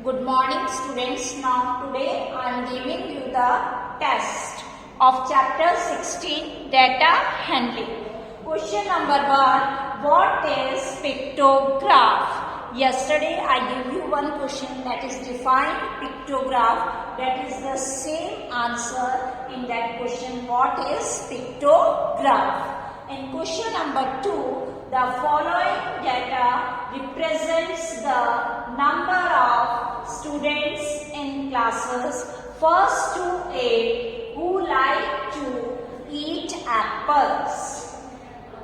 Good morning students. Now today I am giving you the test of chapter 16 data handling. Question number 1. What is pictograph? Yesterday I gave you one question that is define pictograph. That is the same answer in that question. What is pictograph? In question number 2, the following data represents the number of students in classes 1st to 8 who like to eat apples.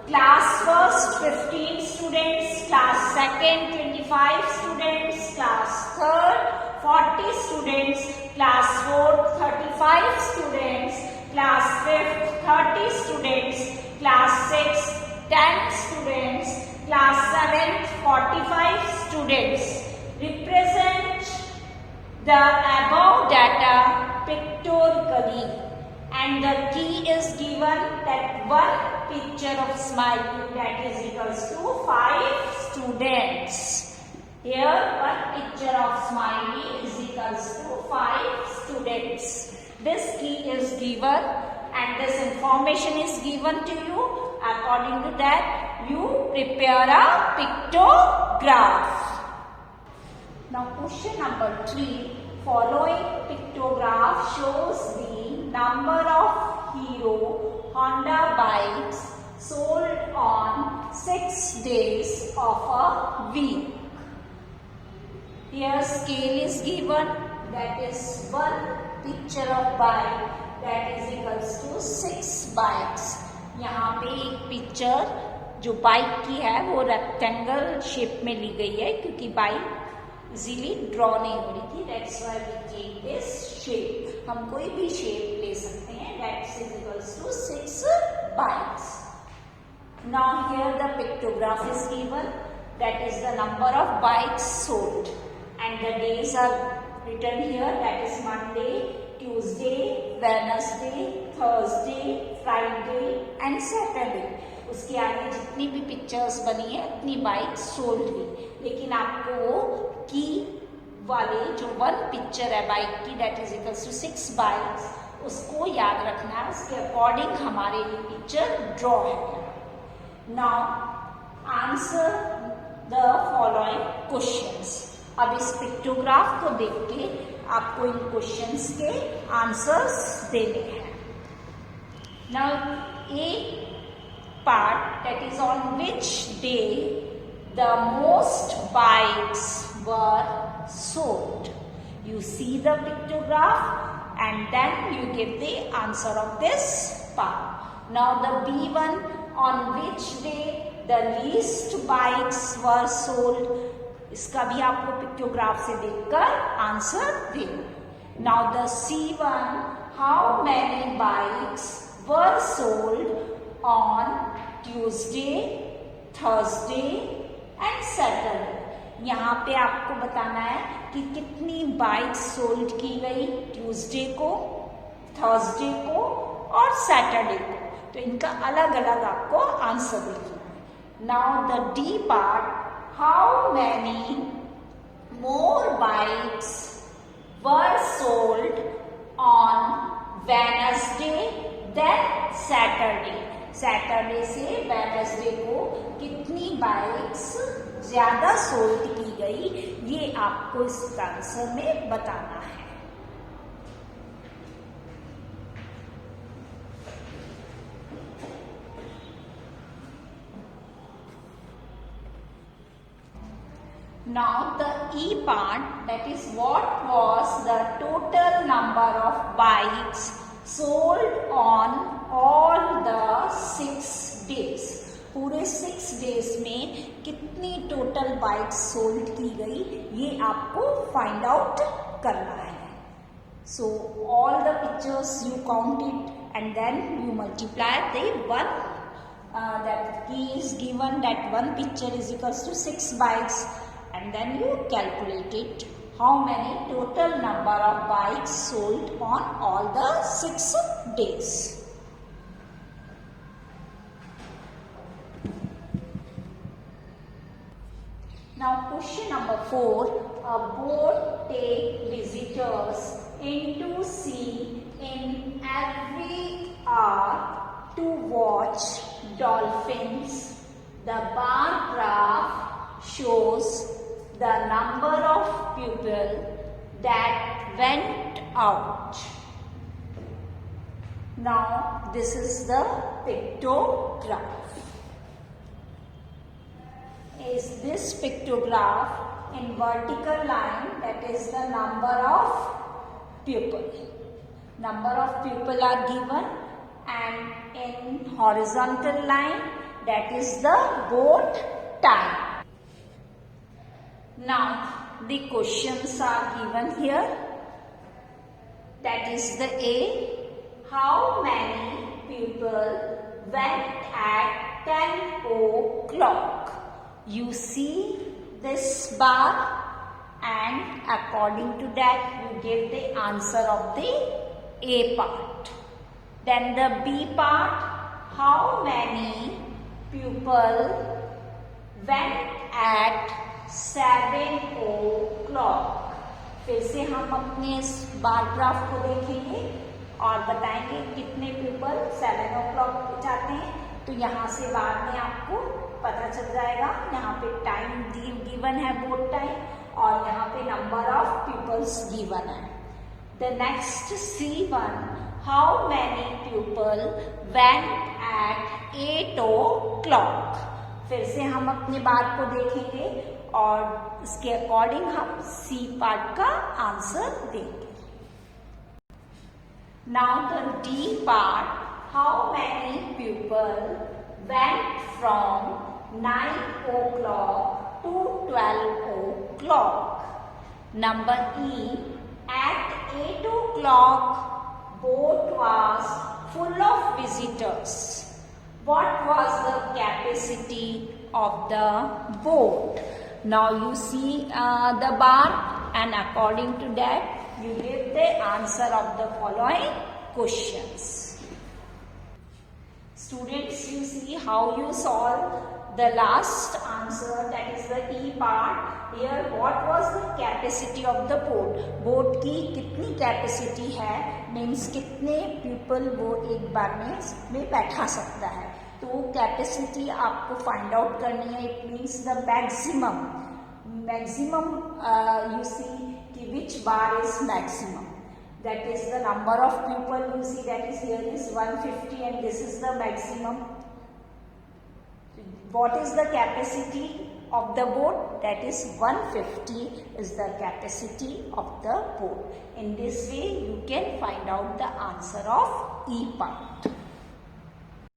Class 1st 15 students, class 2nd 25 students, class 3rd 40 students, class 4th 35 students, class 5th 30 students, class 6th 10 students, class 7th 45 students. Represent the above data pictorially, and the key is given that one picture of smiley that is equals to 5 students. Here one picture of smiley is equals to 5 students. This key is given and this information is given to you. According to that, you prepare a pictograph. Now question number 3. Following pictograph shows the number of Hero Honda bikes sold on 6 days of a week. Here scale is given, that is one picture of bike that is equals to 6 bikes. यहाँ पे एक picture जो bike की है वो rectangle shape में ली गई है क्योंकि बाइक इजीली ड्रॉ नहीं हो रही थी. That's why we take this shape. हम कोई भी शेप ले सकते हैं. That's is equals to 6 bikes. Now here the pictograph is given, that is the number of bikes sold and the days are written here, that is Monday, Tuesday, Wednesday, Thursday, Friday and Saturday. उसके आगे जितनी भी pictures बनी है उतनी bike sold हुई. लेकिन आपको वो की वाले जो वन पिक्चर है बाइक की that is equals to 6 bikes, उसको याद रखना है. उसके अकॉर्डिंग हमारे लिए पिक्चर ड्रॉ है. Now answer the following questions. अब इस पिक्टोग्राफ को देख के आपको इन क्वेश्चंस के आंसर्स देने हैं. Now a part that is on which day the most bikes were sold. You see the pictograph and then you give the answer of this part. Now the B1 on which day the least bikes were sold. इसका भी आपको pictograph से देखकर answer देना. Now the C1, how many bikes were sold on Tuesday, Thursday and Saturday. यहाँ पे आपको बताना है कि कितनी बाइक्स सोल्ड की गई ट्यूसडे को, थर्सडे को और सैटरडे को. तो इनका अलग अलग आपको आंसर लिखना है. Now the D part, how many more bikes were sold on Wednesday than Saturday. Saturday से वेडनेसडे को कितनी बाइक्स ज्यादा सोल्ड की गई, ये आपको इस आंसर में बताना है. Now the E part, that is what was the total number of bikes sold on all the 6 days. पूरे 6 days में कितनी टोटल बाइक्स सोल्ड की गई ये आपको फाइंड आउट करना है. So all the pictures you count it and then you multiply the one. That key is given that one picture is equals to 6 bikes. And then you calculate it how many total number of bikes sold on all the 6 days. Now question number 4. A board take visitors into sea in every hour to watch dolphins. The bar graph shows the number of people that went out. Now this is the pictograph. Is this pictograph in vertical line, that is the number of people. Number of people are given, and in horizontal line, that is the boat time. Now the questions are given here. That is the A. How many people went at 10 o'clock? You see this bar, and according to that you give the answer of the A part. Then the B part, how many people went at 7 o'clock? फिर से हम अपने इस bar graph को देखेंगे और बताएंगे कितने पीपल 7 o'clock जाते हैं. तो यहाँ से बाद में आपको पता चल जाएगा. यहाँ पे टाइम गिवन है, बोट टाइम, और यहाँ पे नंबर ऑफ पीपल्स गिवन है. The next C1, how many people went eight 8 o'clock? फिर से हम अपने बात को देखेंगे और इसके अकॉर्डिंग हम C पार्ट का आंसर देंगे. Now the D part, how many people went from 9 o'clock to 12 o'clock. Number E, at 8 o'clock boat was full of visitors. What was the capacity of the boat? Now you see the bar, and according to that you give the answer of the following questions. Students, you see how you solve the last answer, that is the E part. Here what was the capacity of the boat? Boat की कितनी capacity है, means कितने people वो एक बार में बैठा सकता है. तो कैपेसिटी आपको फाइंड आउट करनी है. It means the maximum you see कि which bar is maximum. That is the number of people. You see that is here is 150, and this is the maximum. What is the capacity of the boat? That is 150 is the capacity of the boat. In this way you can find out the answer of E part.